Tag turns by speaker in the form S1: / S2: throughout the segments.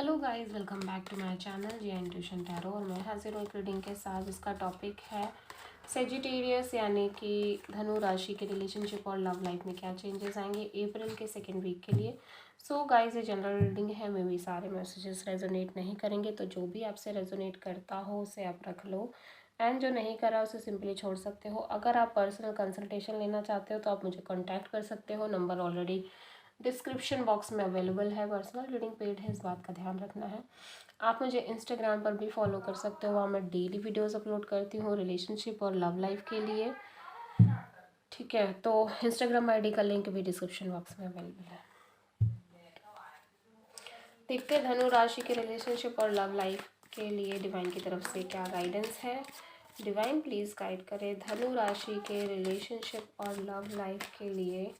S1: Hello guys, welcome back to my channel G intuition tarot. और मैं हाजिर हूँ एक रीडिंग के साथ जिसका टॉपिक है सेजिटेरियस यानी कि धनु राशि के रिलेशनशिप और लव लाइफ में क्या चेंजेस आएंगे अप्रैल के सेकेंड वीक के लिए। सो गाइस, ये जनरल रीडिंग है, मे भी सारे मैसेजेस रेजोनेट नहीं करेंगे, तो जो भी आपसे रेजोनेट करता हो उसे आप रख लो एंड जो नहीं करा उसे सिंपली छोड़ सकते हो। अगर आप पर्सनल कंसल्टेशन लेना चाहते हो तो आप मुझे कॉन्टैक्ट कर सकते हो, नंबर ऑलरेडी डिस्क्रिप्शन बॉक्स में अवेलेबल है। पर्सनल रीडिंग पेड है, इस बात का ध्यान रखना है। आप मुझे इंस्टाग्राम पर भी फॉलो कर सकते हो, वहाँ मैं डेली वीडियोस अपलोड करती हूँ रिलेशनशिप और लव लाइफ के लिए। ठीक है, तो इंस्टाग्राम आईडी का लिंक भी डिस्क्रिप्शन बॉक्स में अवेलेबल है। देखते हैं धनु राशि के रिलेशनशिप और लव लाइफ के लिए डिवाइन की तरफ से क्या गाइडेंस है। डिवाइन प्लीज़ गाइड करें धनु राशि के रिलेशनशिप और लव लाइफ के लिए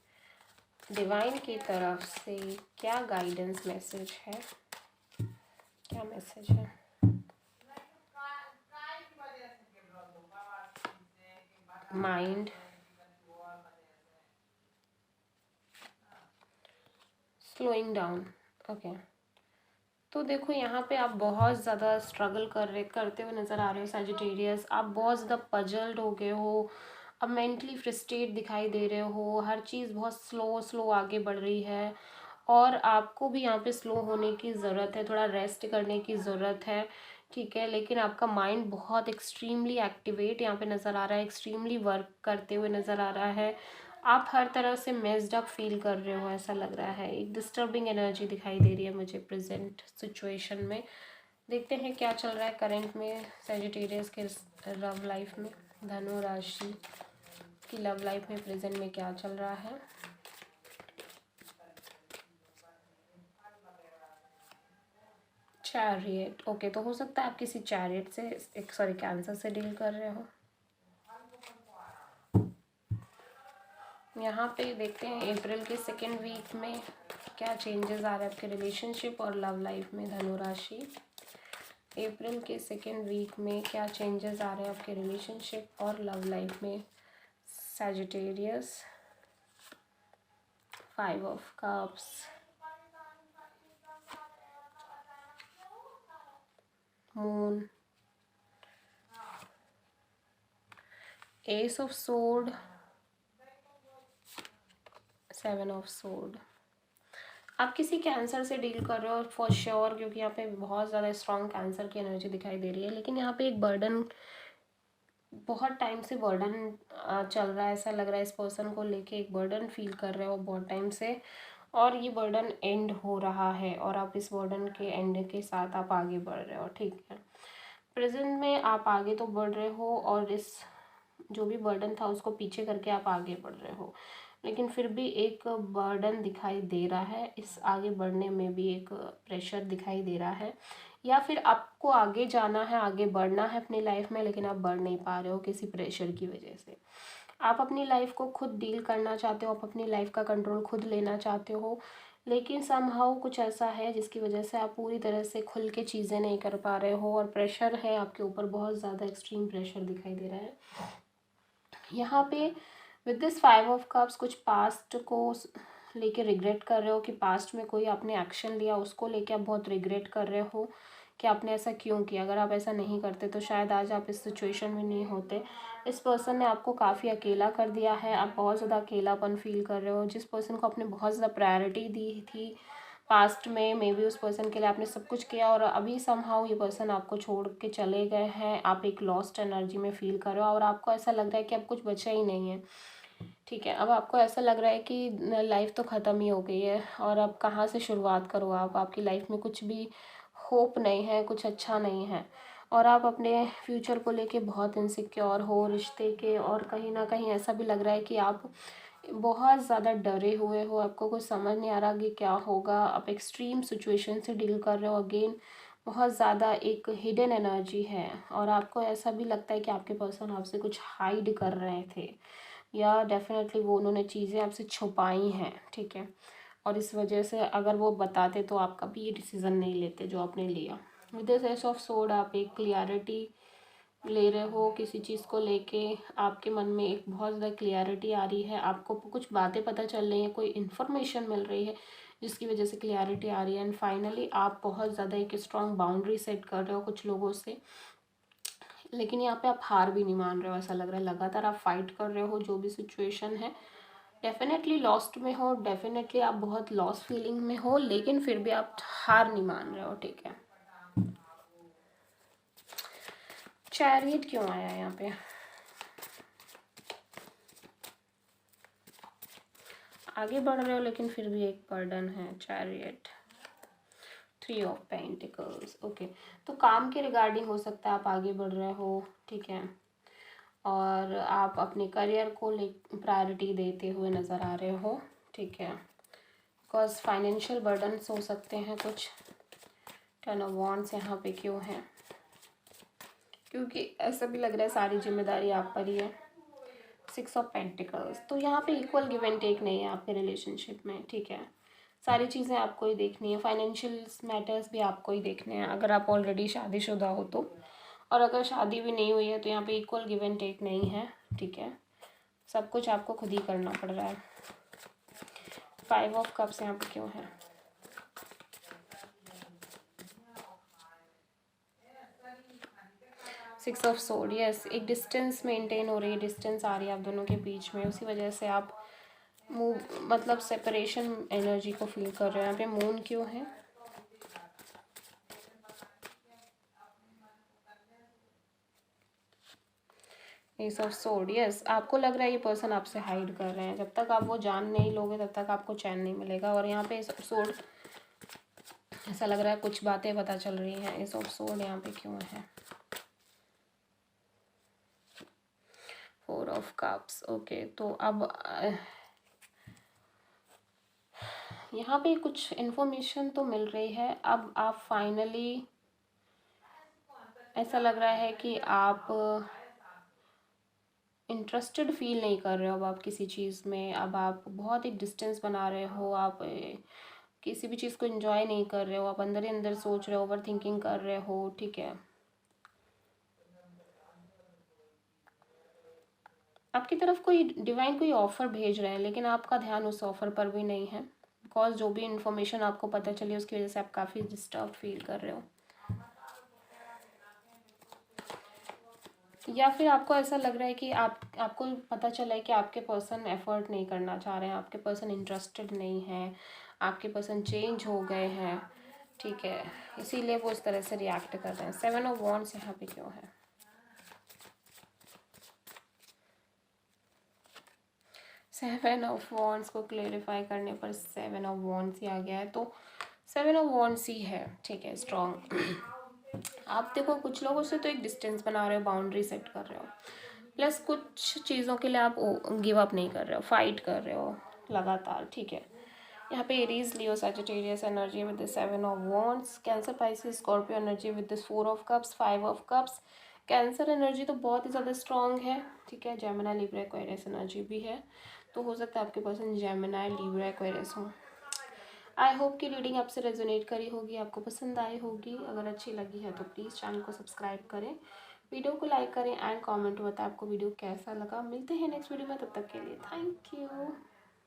S1: डिवाइन की तरफ से क्या गाइडेंस मैसेज है, क्या मैसेज है। Mind, slowing down. ओके, तो देखो यहाँ पे आप बहुत ज़्यादा स्ट्रगल करते हुए नज़र आ रहे हो सैजिटेरियस। आप बहुत ज़्यादा पजल्ड हो गए हो, अब मेंटली फ्रस्ट्रेट दिखाई दे रहे हो, हर चीज़ बहुत स्लो आगे बढ़ रही है और आपको भी यहाँ पे स्लो होने की ज़रूरत है, थोड़ा रेस्ट करने की ज़रूरत है। ठीक है, लेकिन आपका माइंड बहुत एक्सट्रीमली एक्टिवेट यहाँ पे नज़र आ रहा है, एक्सट्रीमली वर्क करते हुए नज़र आ रहा है। आप हर तरह से मेस्ड अप फील कर रहे हो, ऐसा लग रहा है। एक डिस्टर्बिंग एनर्जी दिखाई दे रही है मुझे प्रेजेंट सिचुएशन में। देखते हैं क्या चल रहा है करंट में सैजिटेरियस के लव लाइफ में, धनु राशि की लव लाइफ में प्रेजेंट में क्या चल रहा है। चैरियट, ओके, तो हो सकता है आप किसी चैरियट से कैंसर से डील कर रहे हो। यहाँ पे देखते हैं अप्रैल के सेकेंड वीक में क्या चेंजेस आ रहे हैं आपके रिलेशनशिप और लव लाइफ में धनु राशि। अप्रैल के सेकेंड वीक में क्या चेंजेस आ रहे हैं आपके रिलेशनशिप और लव लाइफ में Sagittarius. 5 of cups, moon, S of sword, 7 of sword. आप किसी कैंसर से डील कर रहे हो फॉर श्योर, क्योंकि यहाँ पे बहुत ज़्यादा स्ट्रॉन्ग कैंसर की एनर्जी दिखाई दे रही है। लेकिन यहाँ पे एक बर्डन, बहुत टाइम से बर्डन चल रहा है, ऐसा लग रहा है इस पर्सन को लेके एक बर्डन फील कर रहे हो बहुत टाइम से, और ये बर्डन एंड हो रहा है और आप इस बर्डन के एंड के साथ आप आगे बढ़ रहे हो। ठीक है, प्रेजेंट में आप आगे तो बढ़ रहे हो और इस जो भी बर्डन था उसको पीछे करके आप आगे बढ़ रहे हो, लेकिन फिर भी एक बर्डन दिखाई दे रहा है। इस आगे बढ़ने में भी एक प्रेशर दिखाई दे रहा है, या फिर आपको आगे जाना है, आगे बढ़ना है अपनी लाइफ में, लेकिन आप बढ़ नहीं पा रहे हो किसी प्रेशर की वजह से। आप अपनी लाइफ को खुद डील करना चाहते हो, आप अपनी लाइफ का कंट्रोल खुद लेना चाहते हो, लेकिन समहाउ कुछ ऐसा है जिसकी वजह से आप पूरी तरह से खुल के चीज़ें नहीं कर पा रहे हो और प्रेशर है आपके ऊपर, बहुत ज़्यादा एक्सट्रीम प्रेशर दिखाई दे रहा है यहाँ पे। विद दिस 5 ऑफ कप्स, कुछ पास्ट को लेके रिग्रेट कर रहे हो कि पास्ट में कोई आपने एक्शन लिया उसको लेके आप बहुत रिग्रेट कर रहे हो कि आपने ऐसा क्यों किया। अगर आप ऐसा नहीं करते तो शायद आज आप इस सिचुएशन में नहीं होते। इस पर्सन ने आपको काफ़ी अकेला कर दिया है, आप बहुत ज़्यादा अकेलापन फील कर रहे हो। जिस पर्सन को आपने बहुत ज़्यादा प्रायोरिटी दी थी पास्ट में, मे बी उस पर्सन के लिए आपने सब कुछ किया और अभी समहाउ ये पर्सन आपको छोड़ के चले गए हैं। आप एक लॉस्ट एनर्जी में फील कर रहे हो और आपको ऐसा लग रहा है कि अब कुछ बचा ही नहीं है। ठीक है, अब आपको ऐसा लग रहा है कि लाइफ तो ख़त्म ही हो गई है और अब कहाँ से शुरुआत करो आप, आपकी लाइफ में कुछ भी होप नहीं है, कुछ अच्छा नहीं है और आप अपने फ्यूचर को लेके बहुत इनसिक्योर हो रिश्ते के, और कहीं ना कहीं ऐसा भी लग रहा है कि आप बहुत ज़्यादा डरे हुए हो, आपको कुछ समझ नहीं आ रहा कि क्या होगा। आप एक्सट्रीम सिचुएशन से डील कर रहे हो, अगेन बहुत ज़्यादा एक हिडन एनर्जी है और आपको ऐसा भी लगता है कि आपके पर्सन आपसे कुछ हाइड कर रहे थे या डेफिनेटली वो उन्होंने चीज़ें आपसे छुपाई हैं। ठीक है, और इस वजह से अगर वो बताते तो आप कभी ये डिसीज़न नहीं लेते जो आपने लिया। With this S of sword, आप एक क्लियरिटी ले रहे हो किसी चीज़ को लेके, आपके मन में एक बहुत ज़्यादा क्लियरिटी आ रही है, आपको कुछ बातें पता चल रही हैं, कोई इन्फॉर्मेशन मिल रही है। जिसकी वजह से क्लियरिटी आ रही है। एंड फाइनली आप बहुत ज़्यादा एक स्ट्रॉन्ग बाउंड्री सेट कर रहे हो कुछ लोगों से, लेकिन यहाँ पे आप हार भी नहीं मान रहे हो। ऐसा लग रहा है लगातार आप फाइट कर रहे हो जो भी सिचुएशन है। डेफिनेटली लॉस्ट में हो, डेफिनेटली आप बहुत लॉस फीलिंग में हो, लेकिन फिर भी आप हार नहीं मान रहे हो, ठीक है। चैरियट क्यों आया यहाँ पे? आगे बढ़ रहे हो लेकिन फिर भी एक बर्डन है। Chariot, 3 of pentacles, okay. तो काम के रिगार्डिंग हो सकता है आप आगे बढ़ रहे हो, ठीक है, और आप अपने करियर को प्रायोरिटी देते हुए नज़र आ रहे हो, ठीक है। बिकॉज फाइनेंशियल बर्डन्स हो सकते हैं कुछ। 10 ऑफ वॉन्ड्स यहाँ पे क्यों है? क्योंकि ऐसा भी लग रहा है सारी जिम्मेदारी आप पर ही है। 6 ऑफ पेंटिकल्स, तो यहाँ पे इक्वल गिव एंड टेक नहीं है आपके रिलेशनशिप में, ठीक है। सारी चीज़ें आपको ही देखनी है, फाइनेंशियल मैटर्स भी आपको ही देखने हैं अगर आप ऑलरेडी शादीशुदा हो तो। और अगर शादी भी नहीं हुई है तो यहाँ पे इक्वल गिव एंड टेक नहीं है, ठीक है। सब कुछ आपको खुद ही करना पड़ रहा है। 5 ऑफ कप्स यहाँ पे क्यों है? सिक्स ऑफ सोर्ड, यस, एक डिस्टेंस मेंटेन हो रही है, डिस्टेंस आ रही है आप दोनों के बीच में, उसी वजह से आप मूव मतलब सेपरेशन एनर्जी को फील कर रहे हो। यहाँ पे मून क्यों है? एस ऑफ सोर्ड, यस, आपको लग रहा है ये पर्सन आपसे हाइड कर रहे हैं। जब तक आप वो जान नहीं लोगे तब तक आपको चैन नहीं मिलेगा। और यहाँ पे एस ऑफ सोर्ड, ऐसा लग रहा है कुछ बातें पता चल रही हैं। एस ऑफ सोर्ड यहाँ पे क्यों है? 4 ऑफ कप्स, ओके। तो अब यहाँ पे कुछ इन्फॉर्मेशन तो मिल रही है। अब आप फाइनली, ऐसा लग रहा है कि आप इंटरेस्टेड फील नहीं कर रहे हो अब आप किसी चीज़ में। अब आप बहुत एक डिस्टेंस बना रहे हो, आप किसी भी चीज़ को एंजॉय नहीं कर रहे हो, आप अंदर ही अंदर सोच रहे हो, ओवर थिंकिंग कर रहे हो, ठीक है। आपकी तरफ कोई डिवाइन कोई ऑफ़र भेज रहे हैं, लेकिन आपका ध्यान उस ऑफ़र पर भी नहीं है। बिकॉज जो भी इन्फॉर्मेशन आपको पता चली उसकी वजह से आप काफ़ी डिस्टर्ब फील कर रहे हो। या फिर आपको ऐसा लग रहा है कि आपको पता चला है कि आपके पर्सन एफर्ट नहीं करना चाह रहे हैं, आपके पर्सन इंटरेस्टेड नहीं है, आपके पर्सन चेंज हो गए हैं, ठीक है, इसीलिए वो इस तरह से रिएक्ट कर रहे हैं। 7 ऑफ वॉन्ड्स यहाँ पे क्यों है? 7 ऑफ वॉन्ड्स को क्लेरिफाई करने पर 7 ऑफ वॉन्ड्स ही आ गया है। तो 7 ऑफ वॉन्ड्स ही है, ठीक है, स्ट्रॉन्ग। आप देखो कुछ लोगों से तो एक डिस्टेंस बना रहे हो, बाउंड्री सेट कर रहे हो, प्लस कुछ चीज़ों के लिए आप गिव अप नहीं कर रहे हो, फाइट कर रहे हो लगातार, ठीक है। यहाँ पे Aries, Leo, Sagittarius energy with the 7 of wands, cancer, Pisces, Scorpio energy with this 4 of cups, 5 of cups. Cancer energy तो बहुत ही ज़्यादा स्ट्रॉन्ग है, ठीक है। जेमिनी, लिब्रा, एक्वेरियस एनर्जी भी है, तो हो सकता है आपके पर्सन जेमिनी, लिब्रा, एक्वेरियस हो। आई होप कि रीडिंग आपसे रेजोनेट करी होगी, आपको पसंद आई होगी। अगर अच्छी लगी है तो प्लीज़ चैनल को सब्सक्राइब करें, वीडियो को लाइक करें एंड कमेंट में बताएं आपको वीडियो कैसा लगा। मिलते हैं नेक्स्ट वीडियो में, तब तक के लिए थैंक यू।